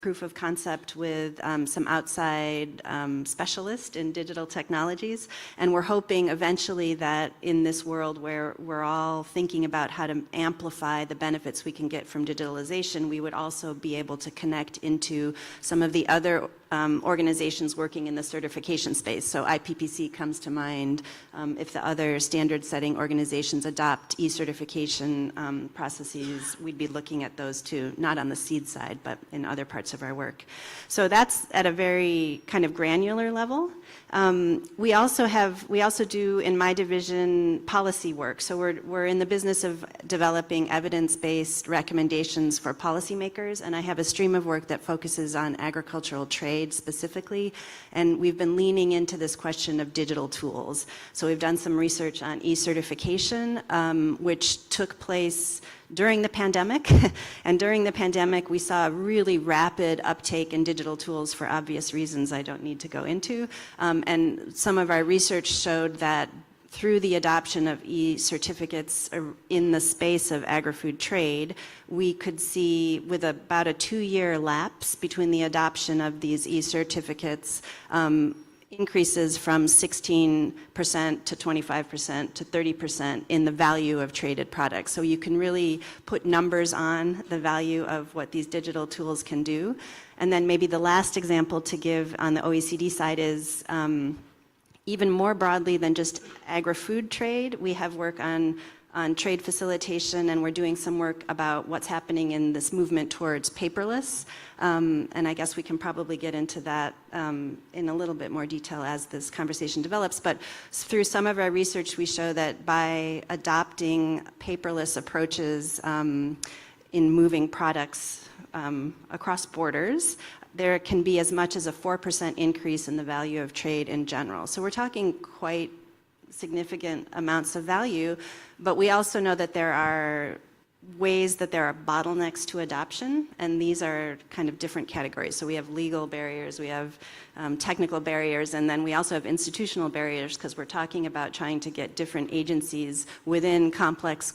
proof of concept with some outside specialists in digital technologies. And we're hoping eventually that in this world where we're all thinking about how to amplify the benefits we can get from digitalization, we would also be able to connect into some of the other organizations working in the certification space. So IPPC comes to mind. If the other standard-setting organizations adopt e-certification processes, we'd be looking at those too, not on the seed side, but in other parts of our work. So that's at a very kind of granular level. We also do in my division policy work. So we're in the business of developing evidence-based recommendations for policymakers, and I have a stream of work that focuses on agricultural trade specifically, and we've been leaning into this question of digital tools. So we've done some research on e-certification, which took place during the pandemic, and during the pandemic we saw a really rapid uptake in digital tools for obvious reasons I don't need to go into, and some of our research showed that through the adoption of e-certificates in the space of agri-food trade, we could see with about a 2-year lapse between the adoption of these e-certificates, increases from 16% to 25% to 30% in the value of traded products. So you can really put numbers on the value of what these digital tools can do. And then maybe the last example to give on the OECD side is even more broadly than just agri-food trade. We have work on trade facilitation, and we're doing some work about what's happening in this movement towards paperless. And I guess we can probably get into that in a little bit more detail as this conversation develops. But through some of our research, we show that by adopting paperless approaches in moving products across borders, there can be as much as a 4% increase in the value of trade in general. So we're talking quite significant amounts of value, but we also know that there are ways that there are bottlenecks to adoption, and these are kind of different categories. So we have legal barriers, we have technical barriers, and then we also have institutional barriers, because we're talking about trying to get different agencies within complex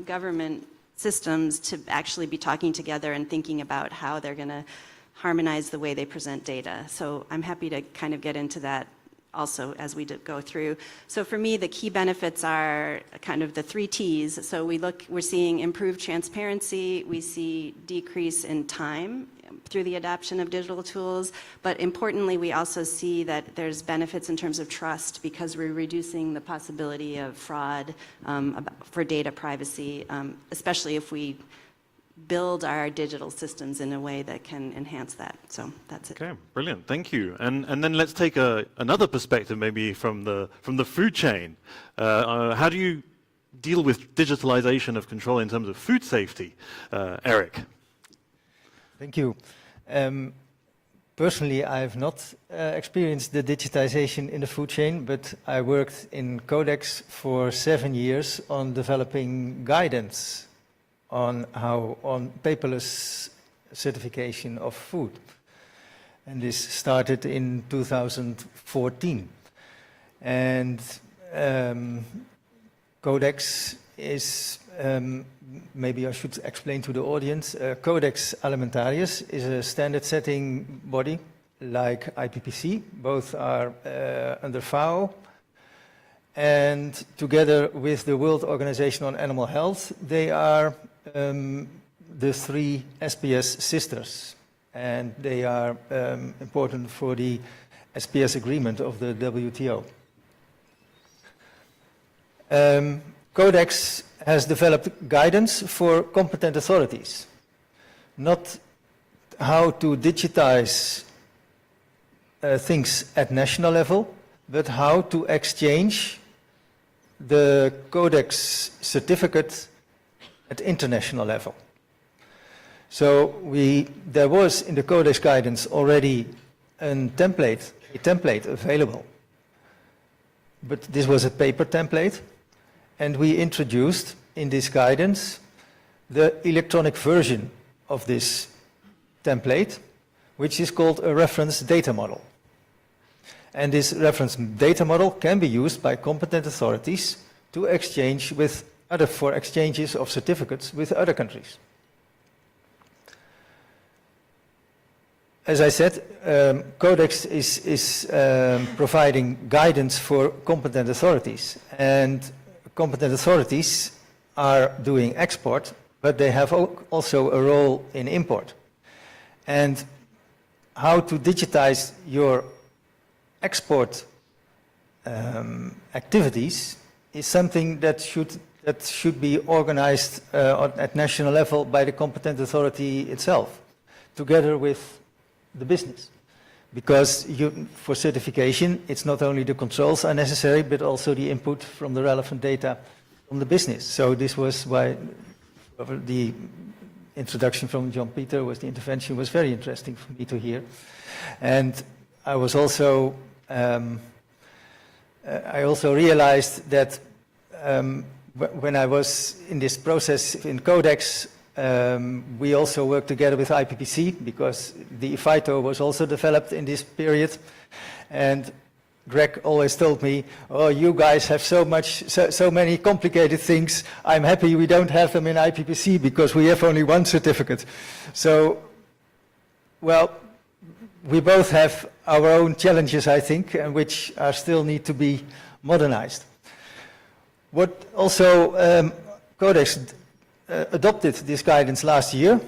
government systems to actually be talking together and thinking about how they're going to harmonize the way they present data. So I'm happy to kind of get into that also as we go through. So for me, the key benefits are kind of the 3 T's. So we're seeing improved transparency, we see decrease in time through the adoption of digital tools, but importantly, we also see that there's benefits in terms of trust, because we're reducing the possibility of fraud for data privacy, especially if we build our digital systems in a way that can enhance that. So that's it. Okay, brilliant, thank you. And then let's take another perspective, maybe from the food chain. How do you deal with digitalization of control in terms of food safety, Erik? Thank you. Personally, I've not experienced the digitization in the food chain, but I worked in Codex for 7 years on developing guidance on paperless certification of food. And this started in 2014. And Codex is, maybe I should explain to the audience, Codex Alimentarius is a standard setting body like IPPC. Both are under FAO. And together with the World Organization on Animal Health, they are the 3 SPS sisters, and they are important for the SPS agreement of the WTO. Codex has developed guidance for competent authorities, not how to digitize things at national level, but how to exchange the Codex certificate at international level. So there was in the Codex guidance already a template available, but this was a paper template, and we introduced in this guidance the electronic version of this template, which is called a reference data model. And this reference data model can be used by competent authorities to exchange for exchanges of certificates with other countries. as I said, Codex is providing guidance for competent authorities, and competent authorities are doing export, but they have also a role in import. And how to digitize your export activities is something that should be organized at national level by the competent authority itself, together with the business. Because for certification, it's not only the controls are necessary, but also the input from the relevant data from the business. So this was why the introduction from John-Pieter the intervention was very interesting for me to hear. And I was also, I also realized that when I was in this process in Codex, we also worked together with IPPC because the phyto was also developed in this period. And Greg always told me, oh, you guys have so many complicated things. I'm happy we don't have them in IPPC because we have only one certificate. So, well, we both have our own challenges, I think, and which are still need to be modernized. What also Codex adopted this guidance last year,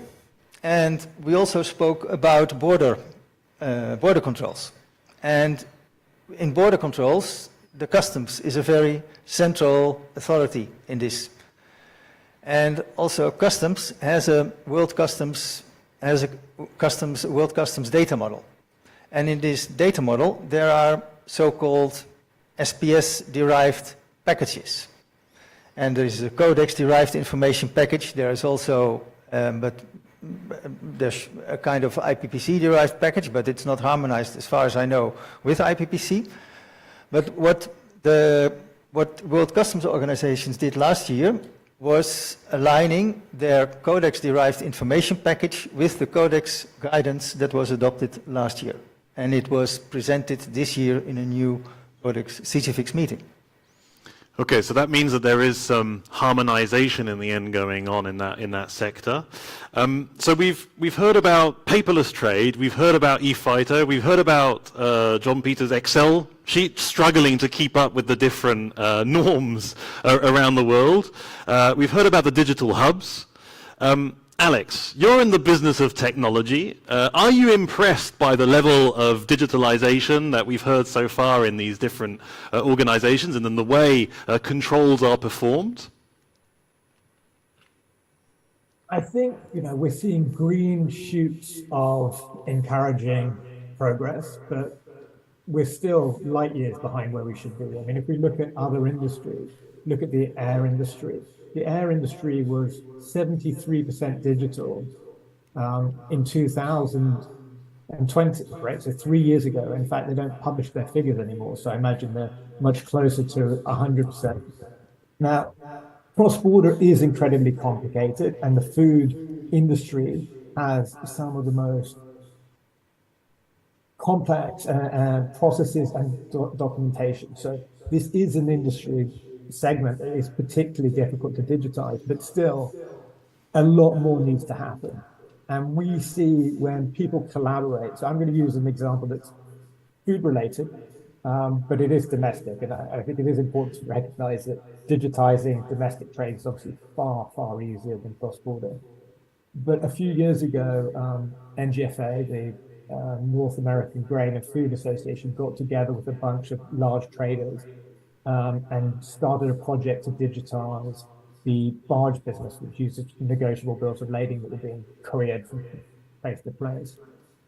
and we also spoke about border controls. And in border controls, the customs is a very central authority in this. And also customs has a world customs data model. And in this data model, there are so-called SPS-derived packages. And there is a Codex-derived information package. There is also, but there's a kind of IPPC-derived package, but it's not harmonized, as far as I know, with IPPC. But what World Customs Organizations did last year was aligning their Codex-derived information package with the Codex guidance that was adopted last year. And it was presented this year in a new Codex CGFIX meeting. Okay, so that means that there is some harmonization in the end going on in that sector. So we've heard about paperless trade, we've heard about e-phyto, we've heard about John-Pieter's Excel sheet struggling to keep up with the different norms around the world. We've heard about the digital hubs. Alex, you're in the business of technology. Are you impressed by the level of digitalization that we've heard so far in these different organizations and in the way controls are performed? I think, we're seeing green shoots of encouraging progress, but we're still light years behind where we should be. I mean, if we look at other industries, look at the air industry. The air industry was 73% digital in 2020, right? So 3 years ago. In fact, they don't publish their figures anymore. So I imagine they're much closer to 100%. Now, cross-border is incredibly complicated, and the food industry has some of the most complex processes and documentation. So this is an industry segment that is particularly difficult to digitize, but still a lot more needs to happen. And we see when people collaborate, so I'm going to use an example that's food related, but it is domestic. And I think it is important to recognize that digitizing domestic trade is obviously far, far easier than cross-border. But a few years ago, NGFA, the North American Grain and Food Association, got together with a bunch of large traders and started a project to digitize the barge business, which uses negotiable bills of lading that were being couriered from place to place.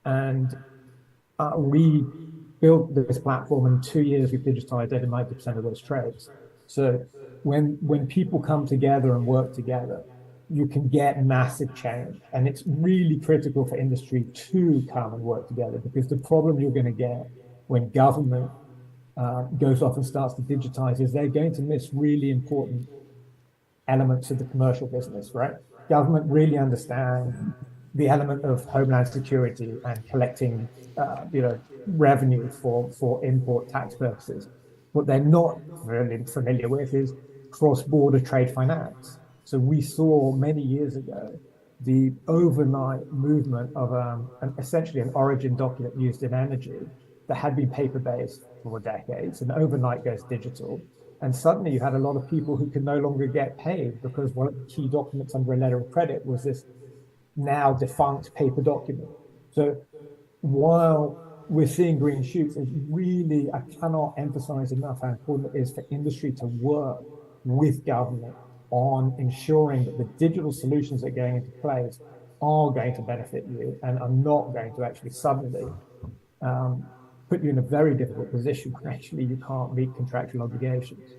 And we built this platform. In 2 years, we've digitized over 90% of those trades. So when people come together and work together, you can get massive change. And it's really critical for industry to come and work together, because the problem you're going to get when government goes off and starts to digitize is they're going to miss really important elements of the commercial business, right? Government really understands the element of homeland security and collecting, revenue for import tax purposes. What they're not really familiar with is cross-border trade finance. So we saw many years ago the overnight movement of essentially an origin document used in energy that had been paper-based for decades and overnight goes digital. And suddenly you had a lot of people who could no longer get paid because one of the key documents under a letter of credit was this now defunct paper document. So while we're seeing green shoots, it's really, I cannot emphasize enough how important it is for industry to work with government on ensuring that the digital solutions that are going into place are going to benefit you and are not going to actually suddenly put you in a very difficult position when actually you can't meet contractual obligations.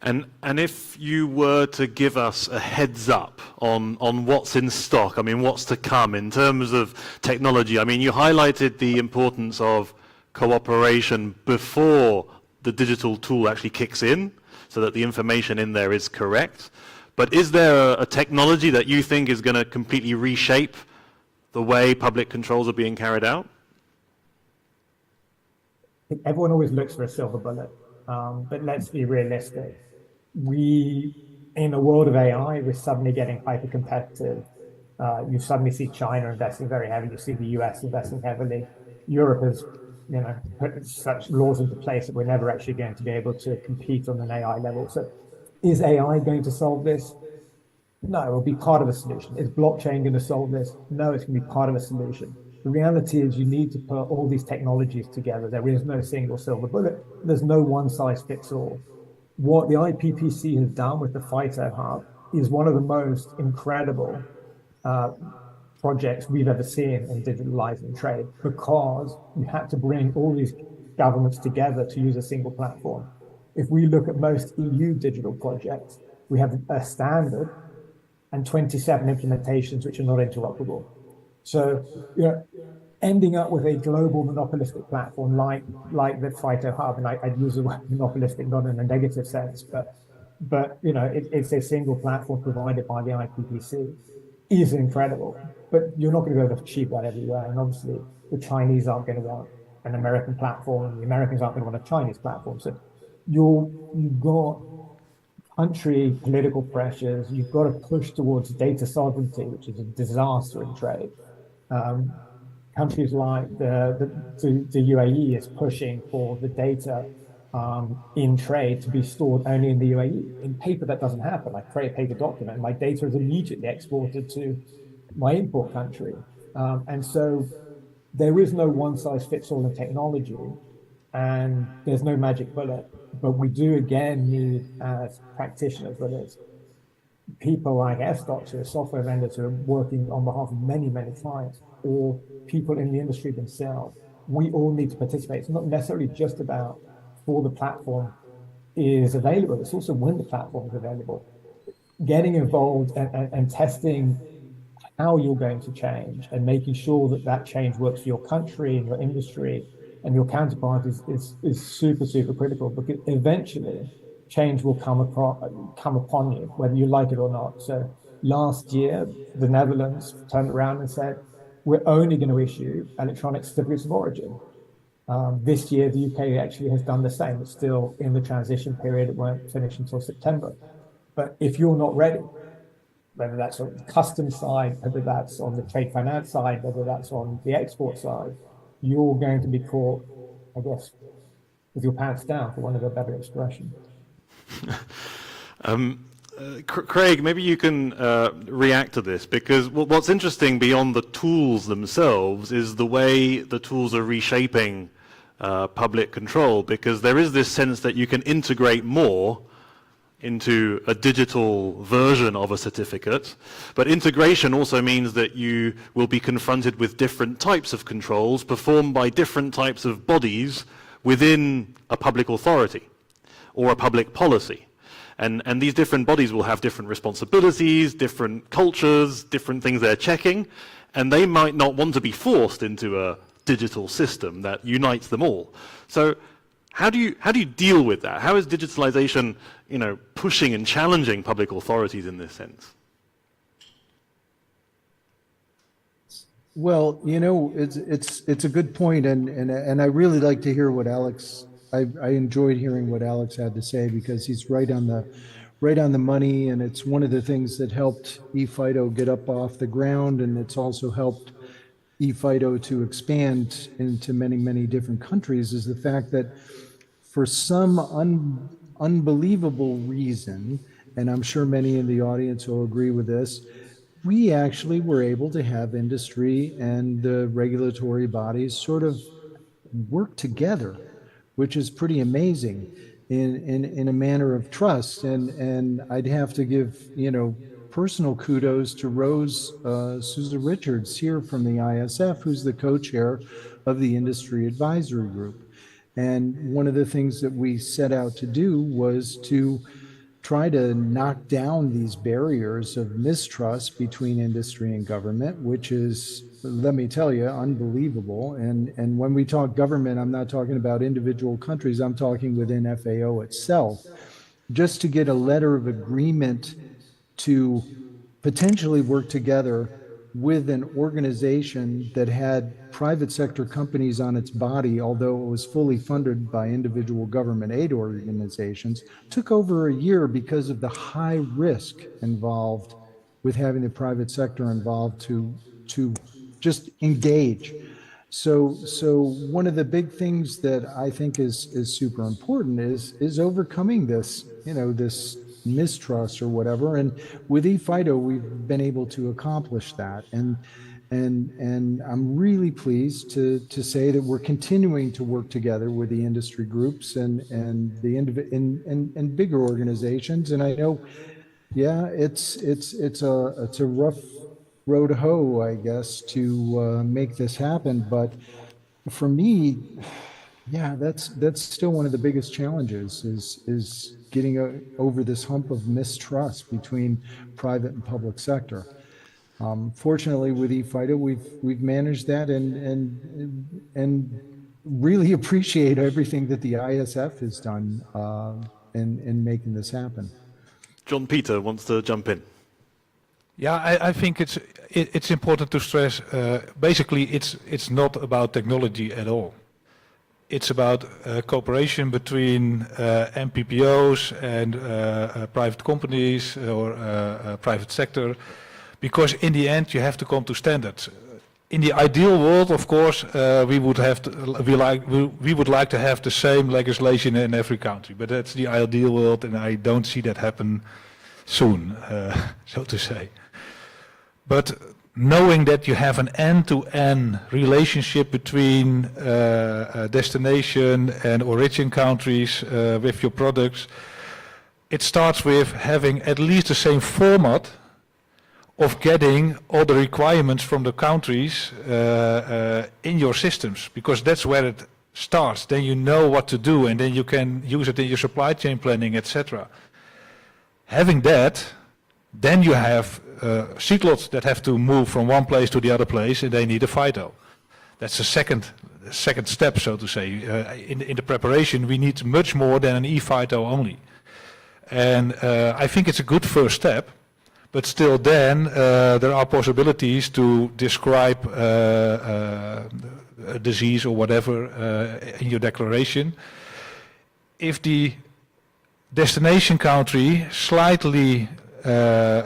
And if you were to give us a heads up on what's in stock, I mean, what's to come in terms of technology, I mean, you highlighted the importance of cooperation before the digital tool actually kicks in, so that the information in there is correct. But is there a technology that you think is going to completely reshape the way public controls are being carried out? Everyone always looks for a silver bullet, but let's be realistic. In a world of AI, we're suddenly getting hyper competitive. You suddenly see China investing very heavily. You see the US investing heavily. Europe has, put such laws into place that we're never actually going to be able to compete on an AI level. So, is AI going to solve this? No, it will be part of a solution. Is blockchain going to solve this? No, it's going to be part of a solution. The reality is you need to put all these technologies together. There is no single silver bullet. There's no one size fits all. What the IPPC has done with the Phyto Hub is one of the most incredible projects we've ever seen in digitalizing trade, because you had to bring all these governments together to use a single platform. If we look at most EU digital projects, we have a standard and 27 implementations which are not interoperable. So, ending up with a global monopolistic platform like the Phyto Hub, and I'd use the word monopolistic not in a negative sense, but it's a single platform provided by the IPPC, is incredible. But you're not going to be able to achieve that everywhere. And obviously, the Chinese aren't going to want an American platform, and the Americans aren't going to want a Chinese platform. So you've got country political pressures. You've got to push towards data sovereignty, which is a disaster in trade. Countries like the UAE is pushing for the data in trade to be stored only in the UAE. In paper, that doesn't happen. I create a paper document, my data is immediately exported to my import country. And so there is no one size fits all in technology, and there's no magic bullet. But we do again need, as practitioners, whether it's people like Fedchock, who are software vendors who are working on behalf of many, many clients, or people in the industry themselves, we all need to participate. It's not necessarily just about before the platform is available, it's also when the platform is available. Getting involved and testing how you're going to change and making sure that that change works for your country and your industry and your counterpart is super, super critical, because eventually change will come upon you, whether you like it or not. So last year, the Netherlands turned around and said, we're only going to issue electronic certificates of origin. This year, the UK actually has done the same. It's still in the transition period. It won't finish until September. But if you're not ready, whether that's on the customs side, whether that's on the trade finance side, whether that's on the export side, you're going to be caught, I guess, with your pants down, for want of a better expression. Craig, maybe you can react to this, because what's interesting beyond the tools themselves is the way the tools are reshaping public control, because there is this sense that you can integrate more into a digital version of a certificate, but integration also means that you will be confronted with different types of controls performed by different types of bodies within a public authority or a public policy. And these different bodies will have different responsibilities, different cultures, different things they're checking, and they might not want to be forced into a digital system that unites them all. So how do you deal with that? How is digitalization, pushing and challenging public authorities in this sense? Well, it's a good point, and I really like to hear what Alex. I enjoyed hearing what Alex had to say, because he's right on right on the money, and it's one of the things that helped ePhyto get up off the ground, and it's also helped ePhyto to expand into many, many different countries, is the fact that for some unbelievable reason, and I'm sure many in the audience will agree with this, we actually were able to have industry and the regulatory bodies sort of work together, which is pretty amazing in a manner of trust. And I'd have to give, personal kudos to Rose Souza Richards here from the ISF, who's the co-chair of the Industry Advisory Group. And one of the things that we set out to do was to try to knock down these barriers of mistrust between industry and government, which is, let me tell you, unbelievable. And when we talk government, I'm not talking about individual countries, I'm talking within FAO itself. Just to get a letter of agreement to potentially work together with an organization that had private sector companies on its body, although it was fully funded by individual government aid organizations, took over a year because of the high risk involved with having the private sector involved to just engage. So one of the big things that I think is super important is overcoming this, this mistrust or whatever. And with ePhyto, we've been able to accomplish that. And I'm really pleased to say that we're continuing to work together with the industry groups and the bigger organizations. And I know, yeah, it's a rough road to hoe, I guess, to make this happen. But for me, yeah, that's still one of the biggest challenges is getting over this hump of mistrust between private and public sector. Fortunately, with ePhyto, we've managed that and really appreciate everything that the ISF has done in making this happen. John-Pieter wants to jump in. Yeah, I think it's important to stress. Basically, it's not about technology at all. It's about cooperation between MPPOs and private companies or private sector, because in the end you have to come to standards. In the ideal world, of course, we would like to have the same legislation in every country, but that's the ideal world, and I don't see that happen soon, so to say. But knowing that you have an end-to-end relationship between destination and origin countries with your products, it starts with having at least the same format of getting all the requirements from the countries in your systems, because that's where it starts. Then you know what to do, and then you can use it in your supply chain planning, etc. Having that, then you have seedlots that have to move from one place to the other place, and they need a phyto. That's the second step, so to say. In the preparation, we need much more than an ePhyto only. And I think it's a good first step, but still then there are possibilities to describe a disease or whatever in your declaration. If the destination country slightly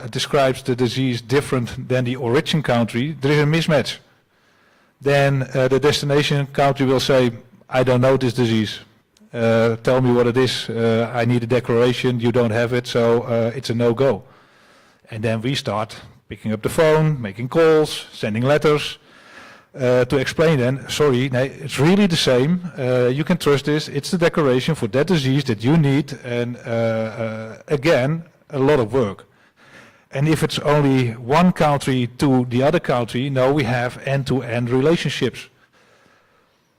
describes the disease different than the origin country, there is a mismatch. Then the destination country will say, I don't know this disease. Tell me what it is. I need a declaration. You don't have it, so it's a no-go. And then we start picking up the phone, making calls, sending letters to explain then, sorry, it's really the same. You can trust this. It's the declaration for that disease that you need. And again, a lot of work. And if it's only one country to the other country, no, we have end-to-end relationships.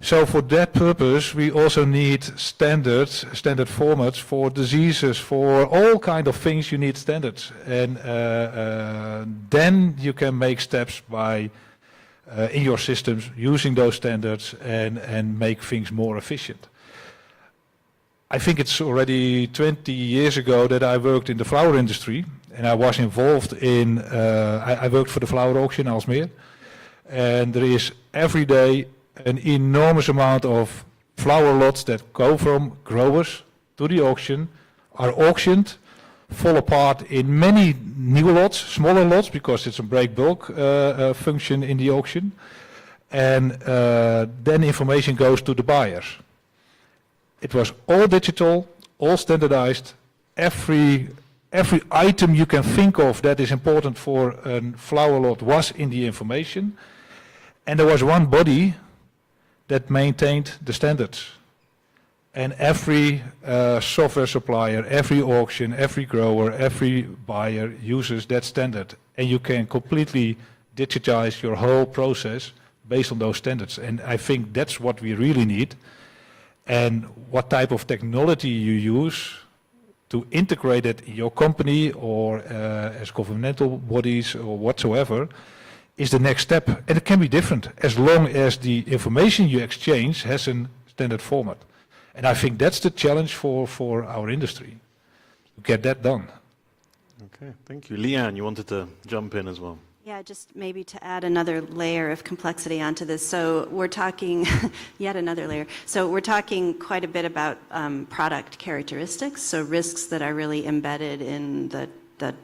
So for that purpose, we also need standard formats for diseases, for all kind of things you need standards. And then you can make steps by, in your systems, using those standards and make things more efficient. I think it's already 20 years ago that I worked in the flower industry, and I was involved in, I worked for the flower auction in Aalsmeer, and there is every day an enormous amount of flower lots that go from growers to the auction, are auctioned, fall apart in many new lots, smaller lots, because it's a break bulk function in the auction. And then information goes to the buyers. It was all digital, all standardized. Every item you can think of that is important for a flower lot was in the information. And there was one body that maintained the standards. And every software supplier, every auction, every grower, every buyer uses that standard. And you can completely digitize your whole process based on those standards. And I think that's what we really need. And what type of technology you use to integrate it in your company or as governmental bodies or whatsoever is the next step. And it can be different as long as the information you exchange has a standard format. And I think that's the challenge for our industry, to get that done. Okay, thank you. Leanne, you wanted to jump in as well. Yeah, just maybe to add another layer of complexity onto this. So we're talking, yet another layer. So we're talking quite a bit about product characteristics, so risks that are really embedded in the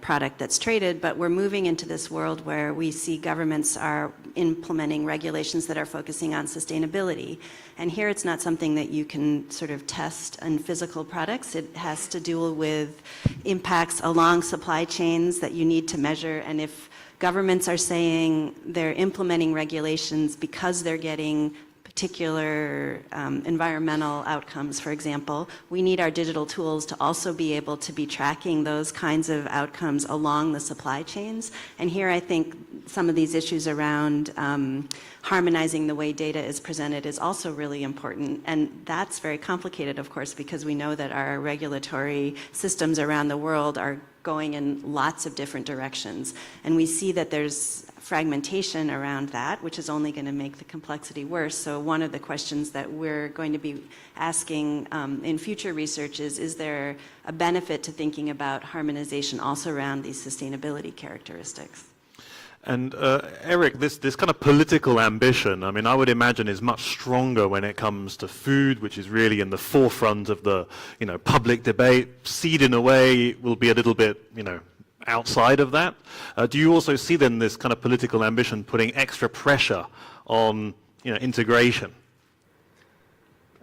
product that's traded, but we're moving into this world where we see governments are implementing regulations that are focusing on sustainability. And here it's not something that you can sort of test on physical products. It has to do with impacts along supply chains that you need to measure. And if governments are saying they're implementing regulations because they're getting particular environmental outcomes, for example, we need our digital tools to also be able to be tracking those kinds of outcomes along the supply chains. And here I think some of these issues around harmonizing the way data is presented is also really important. And that's very complicated, of course, because we know that our regulatory systems around the world are going in lots of different directions. And we see that there's fragmentation around that, which is only going to make the complexity worse. So one of the questions that we're going to be asking in future research is there a benefit to thinking about harmonization also around these sustainability characteristics? And Erik, this kind of political ambition, I mean, I would imagine is much stronger when it comes to food, which is really in the forefront of the, public debate. Seed, in a way, will be a little bit, outside of that. Do you also see then this kind of political ambition putting extra pressure on, integration?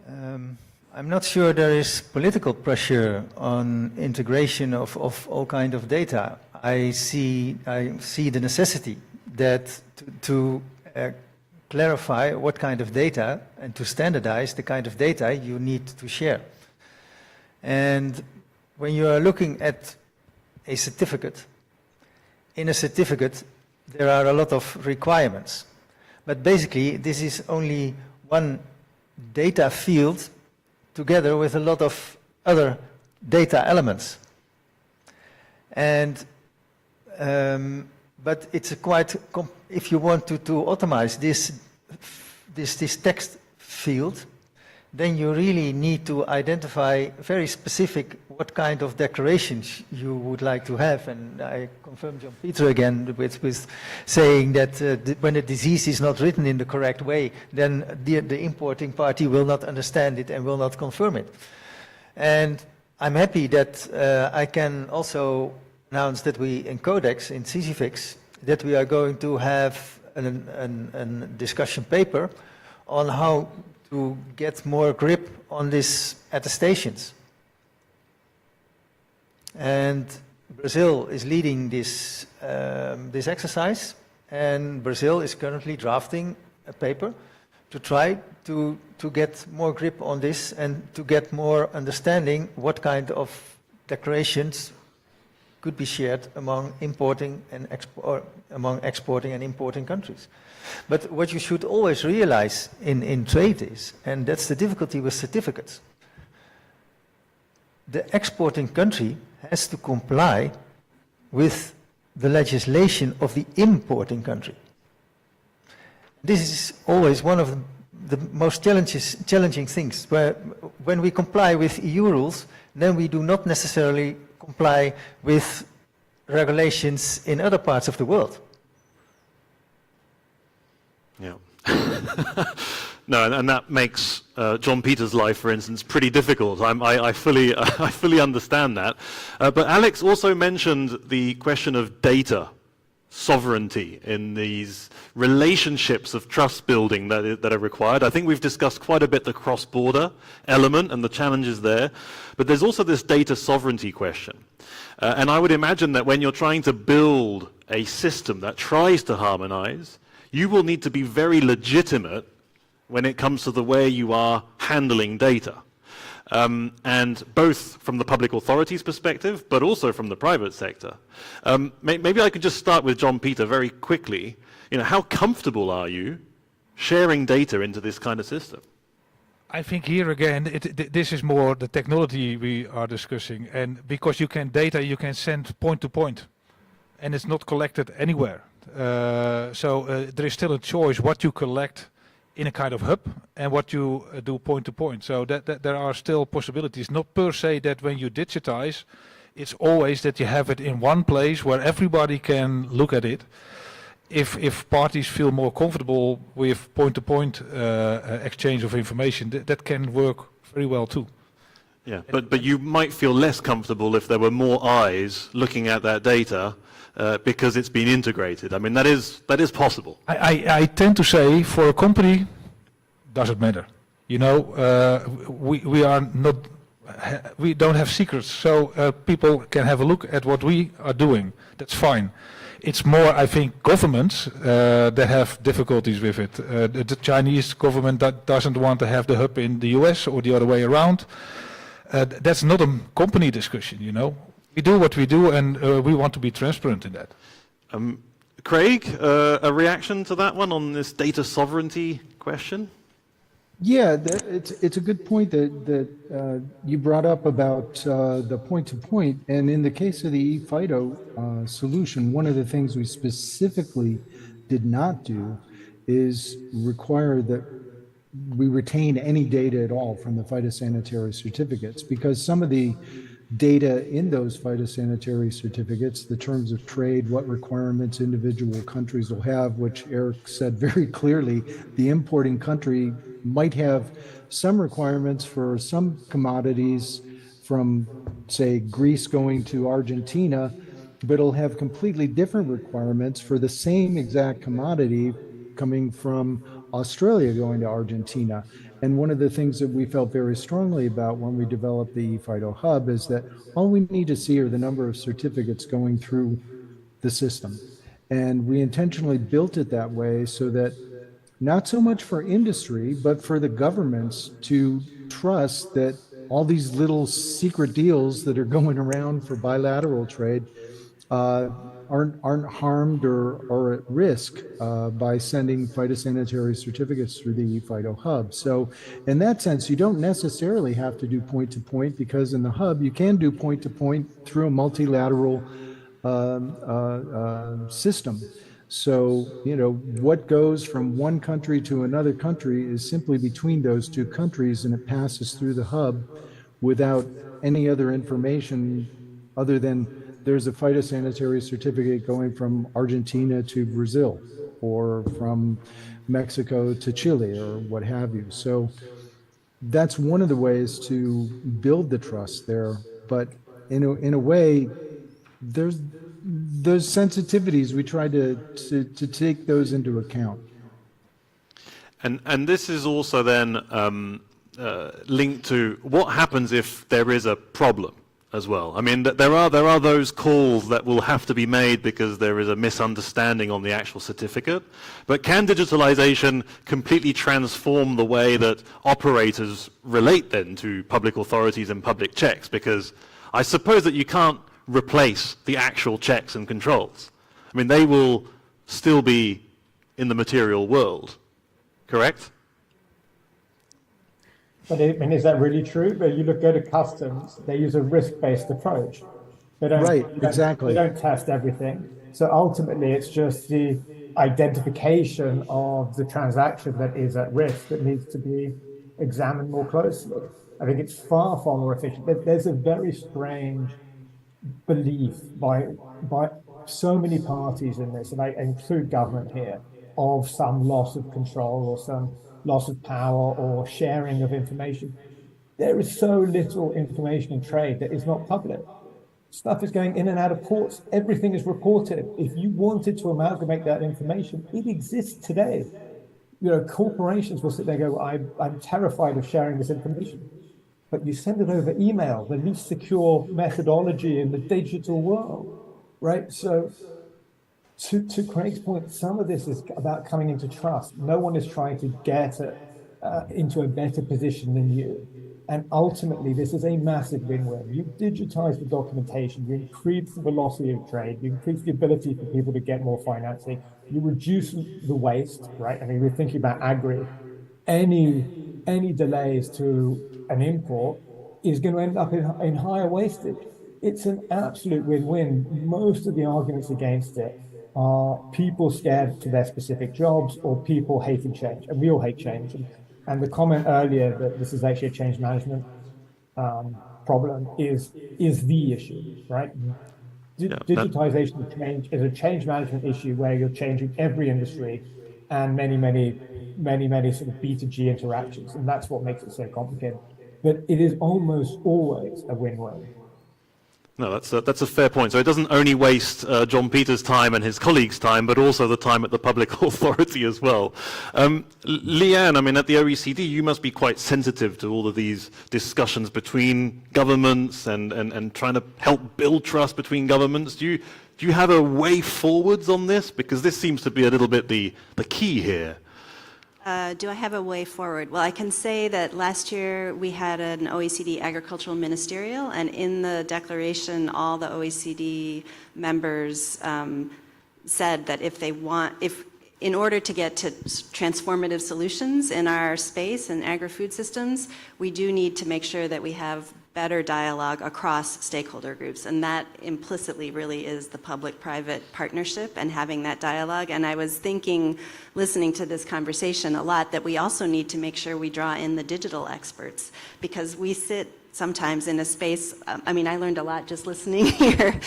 I'm not sure there is political pressure on integration of all kind of data. I see the necessity that to clarify what kind of data and to standardize the kind of data you need to share. And when you are looking at a certificate, in a certificate there are a lot of requirements. But basically this is only one data field together with a lot of other data elements. And but it's a quite, if you want to automate this text field, then you really need to identify very specific what kind of declarations you would like to have. And I confirm John-Pieter again with saying that when a disease is not written in the correct way, then the importing party will not understand it and will not confirm it. And I'm happy that I can also announce that we, in Codex, in CCFix, that we are going to have a discussion paper on how to get more grip on these attestations. And Brazil is leading this exercise, and Brazil is currently drafting a paper to try to get more grip on this and to get more understanding what kind of declarations could be shared among importing and exporting and importing countries. But what you should always realize in trade is, and that's the difficulty with certificates, the exporting country has to comply with the legislation of the importing country. This is always one of the most challenging things, where when we comply with EU rules, then we do not necessarily comply with regulations in other parts of the world. Yeah. No, and that makes John-Pieter's life, for instance, pretty difficult. I fully understand that. But Alex also mentioned the question of data sovereignty in these relationships of trust building that are required. I think we've discussed quite a bit the cross-border element and the challenges there, but there's also this data sovereignty question. And I would imagine that when you're trying to build a system that tries to harmonize, you will need to be very legitimate when it comes to the way you are handling data. And both from the public authorities perspective, but also from the private sector. Maybe I could just start with John-Pieter very quickly. How comfortable are you sharing data into this kind of system? I think here again, this is more the technology we are discussing, and because you can send point to point, and it's not collected anywhere. So there is still a choice what you collect in a kind of hub and what you do point to point. So that there are still possibilities, not per se that when you digitize, it's always that you have it in one place where everybody can look at it. If parties feel more comfortable with point-to-point exchange of information, that can work very well too. Yeah, but you might feel less comfortable if there were more eyes looking at that data because it's been integrated. I mean, that is possible. I tend to say for a company, doesn't matter. We don't have secrets, so people can have a look at what we are doing. That's fine. It's more, I think, governments that have difficulties with it. The Chinese government that doesn't want to have the hub in the US or the other way around. That's not a company discussion, We do what we do, and we want to be transparent in that. Craig, a reaction to that one on this data sovereignty question? Yeah, it's a good point that you brought up about the point-to-point. And in the case of the ePhyto solution, one of the things we specifically did not do is require that we retain any data at all from the phytosanitary certificates, because some of the data in those phytosanitary certificates, the terms of trade, what requirements individual countries will have, which Erik said very clearly, the importing country might have some requirements for some commodities from, say, Greece going to Argentina, but it'll have completely different requirements for the same exact commodity coming from Australia going to Argentina. And one of the things that we felt very strongly about when we developed the ePhyto Hub is that all we need to see are the number of certificates going through the system. And we intentionally built it that way so that not so much for industry, but for the governments to trust that all these little secret deals that are going around for bilateral trade aren't harmed or at risk by sending phytosanitary certificates through the ePhyto Hub. So in that sense, you don't necessarily have to do point-to-point, because in the hub, you can do point-to-point through a multilateral system. So, what goes from one country to another country is simply between those two countries, and it passes through the hub without any other information other than there's a phytosanitary certificate going from Argentina to Brazil or from Mexico to Chile or what have you. So that's one of the ways to build the trust there. But in a way, there's those sensitivities, we try to take those into account. And this is also then linked to what happens if there is a problem as well. I mean, there are those calls that will have to be made because there is a misunderstanding on the actual certificate. But can digitalization completely transform the way that operators relate then to public authorities and public checks? Because I suppose that you can't replace the actual checks and controls. I mean, they will still be in the material world, correct? But is that really true? But you go to customs, they use a risk-based approach. Exactly. They don't test everything. So ultimately, it's just the identification of the transaction that is at risk that needs to be examined more closely. I think it's far, far more efficient. There's a very strange belief by so many parties in this, and I include government here, of some loss of control or some loss of power or sharing of information. There is so little information in trade that is not public. Stuff is going in and out of ports. Everything is reported. If you wanted to amalgamate that information, it exists today. You know, corporations will sit there and go, I'm terrified of sharing this information. But you send it over email, the least secure methodology in the digital world, right? So to Craig's point, some of this is about coming into trust. No one is trying to get into a better position than you. And ultimately, this is a massive win-win. You digitize the documentation, you increase the velocity of trade, you increase the ability for people to get more financing, you reduce the waste, right? I mean, we're thinking about Agri. Any delays to an import is going to end up in higher wastage. It's an absolute win-win. Most of the arguments against it are people scared for their specific jobs or people hating change, and we all hate change. And the comment earlier that this is actually a change management problem is the issue, right? Digitization of change is a change management issue where you're changing every industry and many sort of B2G interactions, and that's what makes it so complicated. But it is almost always a win-win. No, that's a fair point. So it doesn't only waste John-Pieter's time and his colleagues' time, but also the time at the public authority as well. Leanne, I mean, at the OECD, you must be quite sensitive to all of these discussions between governments and trying to help build trust between governments. Do you have a way forwards on this? Because this seems to be a little bit the key here. Do I have a way forward? Well, I can say that last year we had an OECD agricultural ministerial, and in the declaration, all the OECD members said that in order to get to transformative solutions in our space and agri-food systems, we do need to make sure that we have better dialogue across stakeholder groups, and that implicitly really is the public-private partnership and having that dialogue. And I was thinking, listening to this conversation a lot, that we also need to make sure we draw in the digital experts, because we sit sometimes in a space, I mean, I learned a lot just listening here.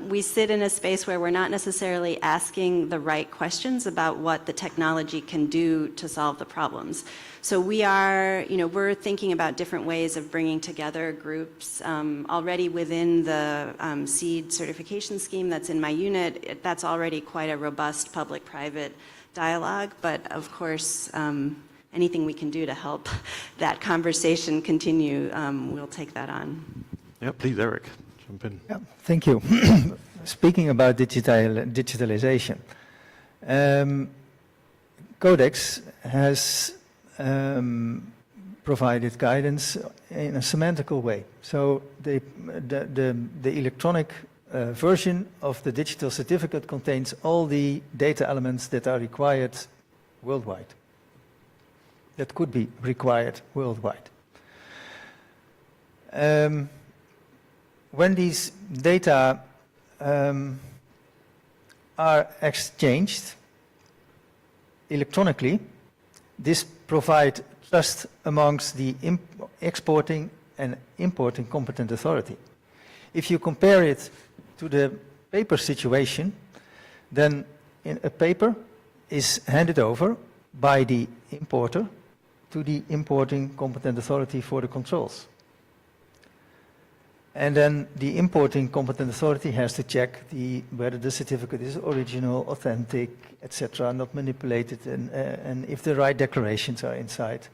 We sit in a space where we're not necessarily asking the right questions about what the technology can do to solve the problems. So we're thinking about different ways of bringing together groups already within the seed certification scheme that's in my unit. That's already quite a robust public-private dialogue, but of course, anything we can do to help that conversation continue, we'll take that on. Yeah, please, Erik, jump in. Yeah, thank you. Speaking about digitalization, Codex has provided guidance in a semantical way. So the electronic version of the digital certificate contains all the data elements that are required worldwide, that could be required worldwide. When these data are exchanged electronically, this provides trust amongst the exporting and importing competent authority. If you compare it to the paper situation, then a paper is handed over by the importer to the importing competent authority for the controls. And then the importing competent authority has to check whether the certificate is original, authentic, etc., not manipulated, and if the right declarations are inside.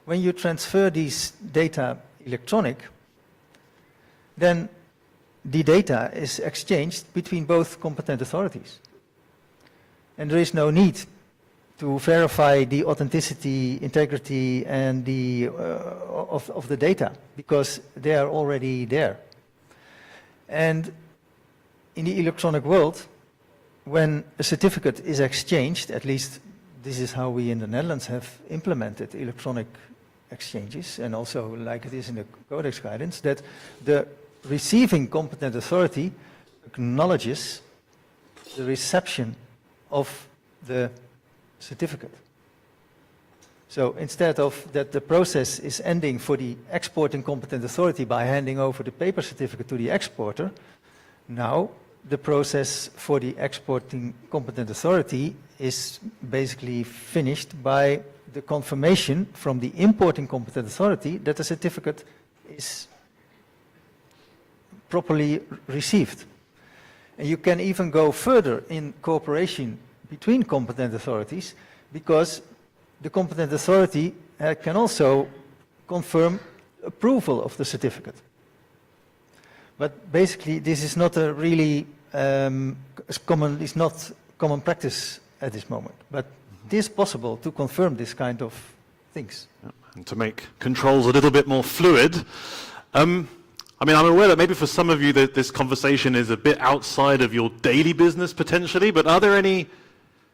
When you transfer these data electronic, then the data is exchanged between both competent authorities. And there is no need to verify the authenticity, integrity, and of the data, because they are already there. And in the electronic world, when a certificate is exchanged, at least this is how we in the Netherlands have implemented electronic exchanges, and also like it is in the Codex guidance, that the receiving competent authority acknowledges the reception of the certificate. So instead of that the process is ending for the exporting competent authority by handing over the paper certificate to the exporter, now the process for the exporting competent authority is basically finished by the confirmation from the importing competent authority that the certificate is properly received. And you can even go further in cooperation between competent authorities, because the competent authority can also confirm approval of the certificate. But basically, this is not a really it's not common practice at this moment. But it is possible to confirm this kind of things. Yeah, and to make controls a little bit more fluid. I mean, I'm aware that maybe for some of you that this conversation is a bit outside of your daily business potentially, but are there any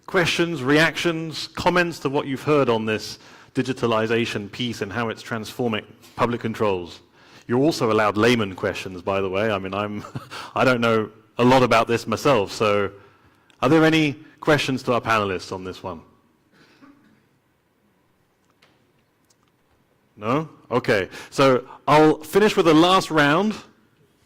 questions, reactions, comments to what you've heard on this digitalization piece and how it's transforming public controls? You're also allowed layman questions, by the way. I mean, I don't know a lot about this myself, so are there any questions to our panelists on this one? No? Okay, so I'll finish with the last round,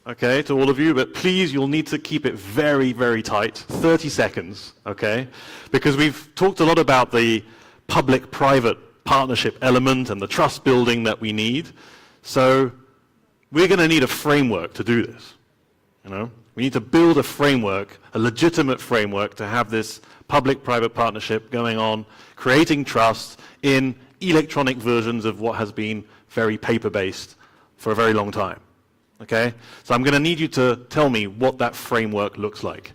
okay, to all of you, but please, you'll need to keep it very, very tight, 30 seconds, okay? Because we've talked a lot about the public-private partnership element and the trust building that we need. So we're going to need a framework to do this, you know? We need to build a framework, a legitimate framework to have this public-private partnership going on, creating trust in electronic versions of what has been very paper-based for a very long time. Okay? So I'm going to need you to tell me what that framework looks like.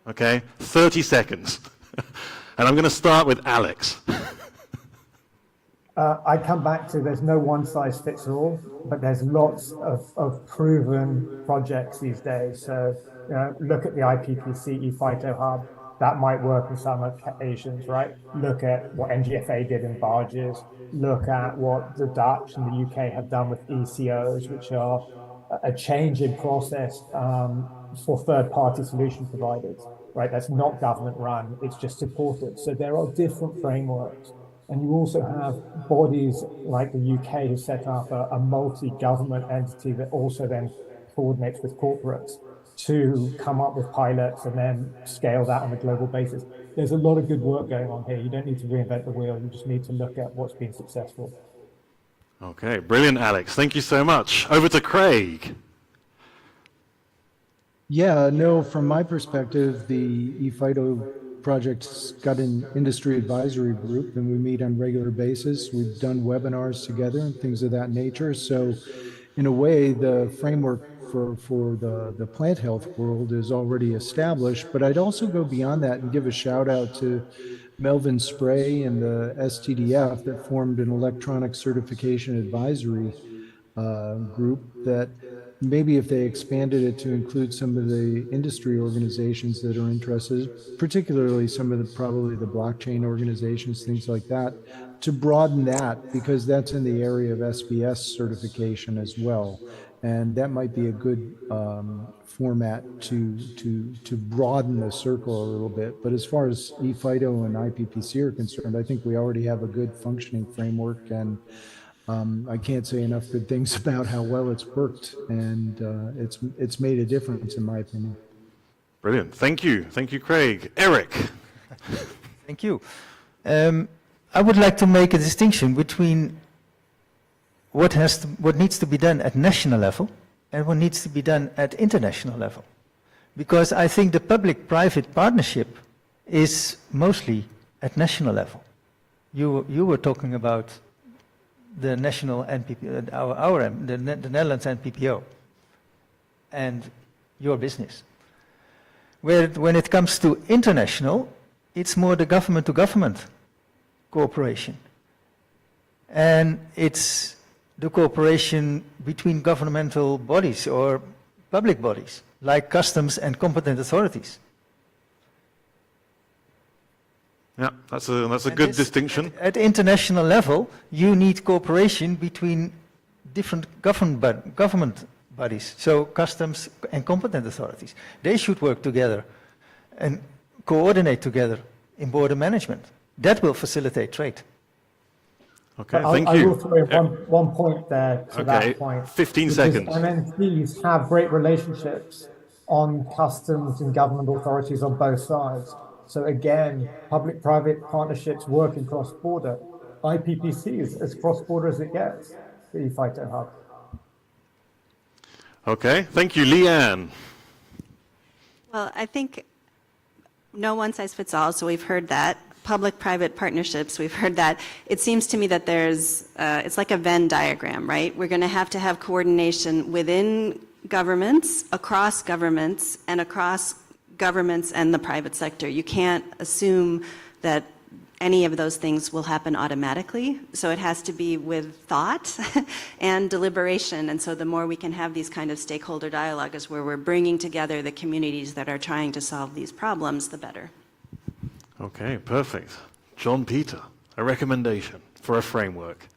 Okay? 30 seconds. And I'm going to start with Alex. I come back to there's no one size fits all, but there's lots of proven projects these days. So look at the IPPC ePhyto Hub. That might work in some occasions, right? Look at what NGFA did in barges. Look at what the Dutch and the UK have done with ECOs, which are a change in process for third-party solution providers, right? That's not government run, it's just supported. So there are different frameworks. And you also have bodies like the UK who set up a multi-government entity that also then coordinates with corporates to come up with pilots and then scale that on a global basis. There's a lot of good work going on here. You don't need to reinvent the wheel. You just need to look at what's been successful. Okay, brilliant, Alex. Thank you so much. Over to Craig. Yeah, no, from my perspective, the ePhyto project's got an industry advisory group and we meet on a regular basis. We've done webinars together and things of that nature. So in a way, the framework for the plant health world is already established, but I'd also go beyond that and give a shout out to Melvin Spray and the STDF that formed an electronic certification advisory group that maybe if they expanded it to include some of the industry organizations that are interested, particularly some of the probably the blockchain organizations, things like that, to broaden that, because that's in the area of SBS certification as well. And that might be a good format to broaden the circle a little bit. But as far as ePhyto and IPPC are concerned, I think we already have a good functioning framework, and I can't say enough good things about how well it's worked, and it's made a difference in my opinion. Brilliant. Thank you. Thank you, Craig. Eric. Thank you. I would like to make a distinction between what needs to be done at national level and what needs to be done at international level. Because I think the public-private partnership is mostly at national level. You were talking about the national NPP, the Netherlands NPPO, and your business. When it comes to international, it's more the government-to-government cooperation. And it's the cooperation between governmental bodies or public bodies, like customs and competent authorities. Yeah, that's a good distinction. At international level, you need cooperation between different government bodies, so customs and competent authorities. They should work together and coordinate together in border management. That will facilitate trade. Okay, thank you. I will throw in one point there to that point. 15 seconds. MNCs have great relationships on customs and government authorities on both sides. So again, public-private partnerships working cross-border. IPPC is as cross-border as it gets, the ePhyto Hub. Okay, thank you. Leanne. Well, I think no one size fits all, so we've heard that. Public-private partnerships, we've heard that. It seems to me that there's, it's like a Venn diagram, right? We're going to have coordination within governments, and across governments and the private sector. You can't assume that any of those things will happen automatically. So it has to be with thought and deliberation. And so the more we can have these kind of stakeholder dialogues where we're bringing together the communities that are trying to solve these problems, the better. Okay, perfect. John-Pieter, a recommendation for a framework.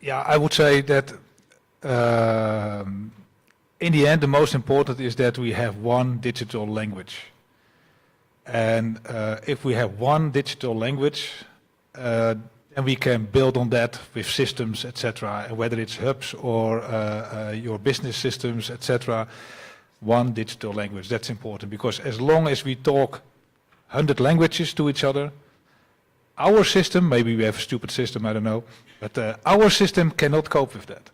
Yeah, I would say that in the end, the most important is that we have one digital language. And if we have one digital language, then we can build on that with systems, etc. And whether it's hubs or your business systems, etc. One digital language, that's important. Because as long as we talk 100 languages to each other, our system, maybe we have a stupid system, I don't know, but our system cannot cope with that.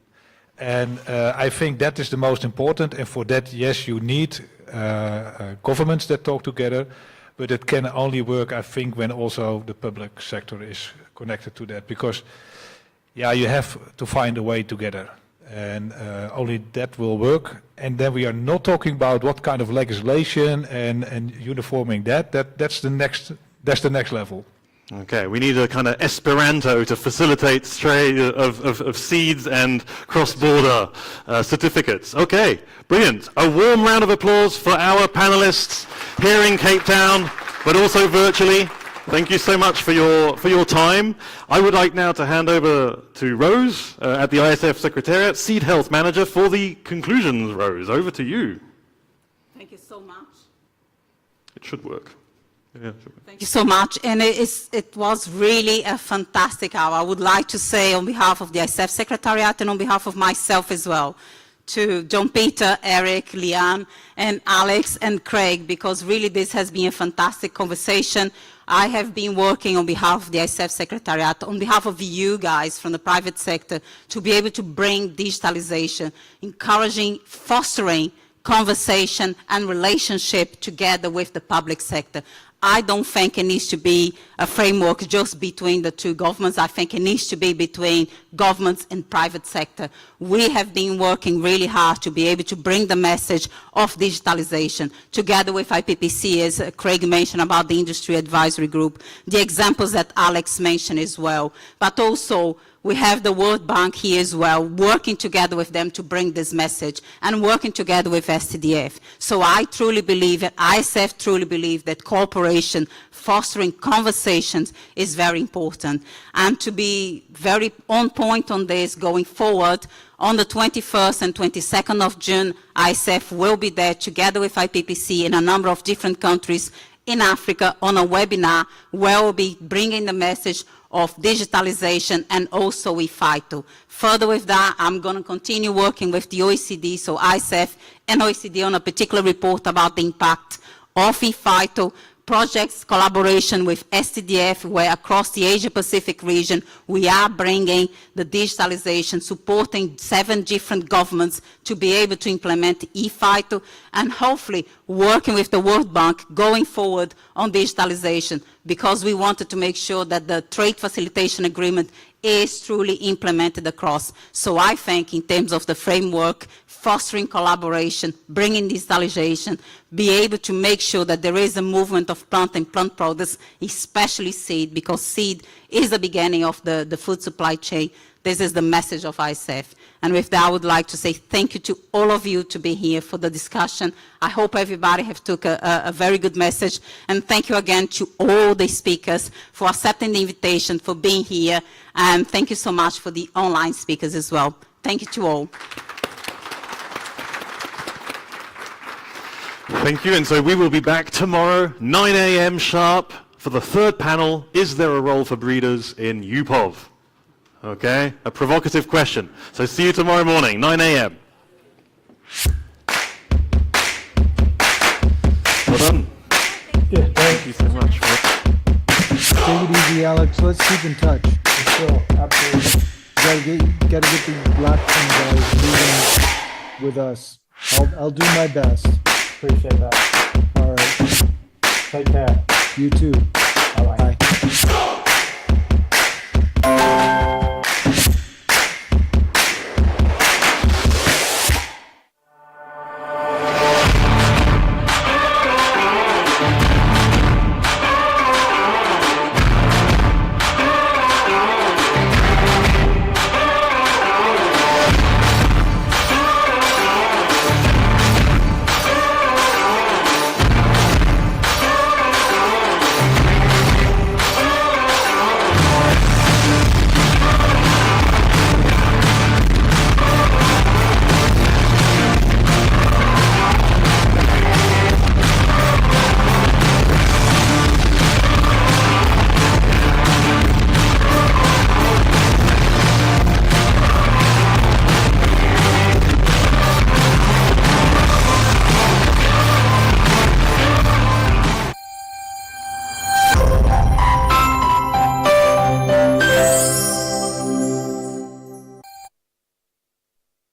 And I think that is the most important, and for that, yes, you need governments that talk together, but it can only work, I think, when also the public sector is connected to that, because, yeah, you have to find a way together, and only that will work. And then we are not talking about what kind of legislation and uniforming that's the next level. Okay, we need a kind of Esperanto to facilitate trade of seeds and cross-border certificates. Okay, brilliant. A warm round of applause for our panelists here in Cape Town, but also virtually. Thank you so much for your time. I would like now to hand over to Rose at the ISF Secretariat, Seed Health Manager, for the conclusions. Rose, over to you. Thank you so much. It should work. Yeah, Thank you so much. And it was really a fantastic hour. I would like to say on behalf of the ISF Secretariat and on behalf of myself as well, to John-Pieter, Erik, Leanne, and Alex and Craig, because really this has been a fantastic conversation. I have been working on behalf of the ISF Secretariat, on behalf of you guys from the private sector, to be able to bring digitalization, encouraging, fostering conversation and relationship together with the public sector. I don't think it needs to be a framework just between the two governments. I think it needs to be between governments and private sector. We have been working really hard to be able to bring the message of digitalization together with IPPC, as Craig mentioned about the industry advisory group, the examples that Alex mentioned as well, but also we have the World Bank here as well, working together with them to bring this message and working together with STDF. So I truly believe, and ISF truly believe, that cooperation, fostering conversations is very important. And to be very on point on this going forward, on the 21st and 22nd of June, ISF will be there together with IPPC in a number of different countries in Africa on a webinar where we'll be bringing the message of digitalization and also ePhyto. Further with that, I'm going to continue working with the OECD, so ISF and OECD, on a particular report about the impact of ePhyto, projects, collaboration with STDF, where across the Asia-Pacific region, we are bringing the digitalization, supporting 7 different governments to be able to implement ePhyto, and hopefully working with the World Bank going forward on digitalization, because we wanted to make sure that the trade facilitation agreement is truly implemented across. So I think in terms of the framework, fostering collaboration, bringing digitalization, be able to make sure that there is a movement of plant and plant products, especially seed, because seed is the beginning of the food supply chain. This is the message of ISF. And with that, I would like to say thank you to all of you to be here for the discussion. I hope everybody have took a very good message. And thank you again to all the speakers for accepting the invitation, for being here. And thank you so much for the online speakers as well. Thank you to all. Thank you, and so we will be back tomorrow, 9 a.m. sharp, for the third panel, Is There a Role for Breeders in UPOV? Okay, a provocative question. So see you tomorrow morning, 9 a.m. Well done. Good, Thank you so much. Take it easy, Alex. Let's keep in touch. sure, absolutely. Gotta get the blockchain guys moving with us. I'll do my best. Appreciate that. All right. Take care. You too. Bye-bye. Bye.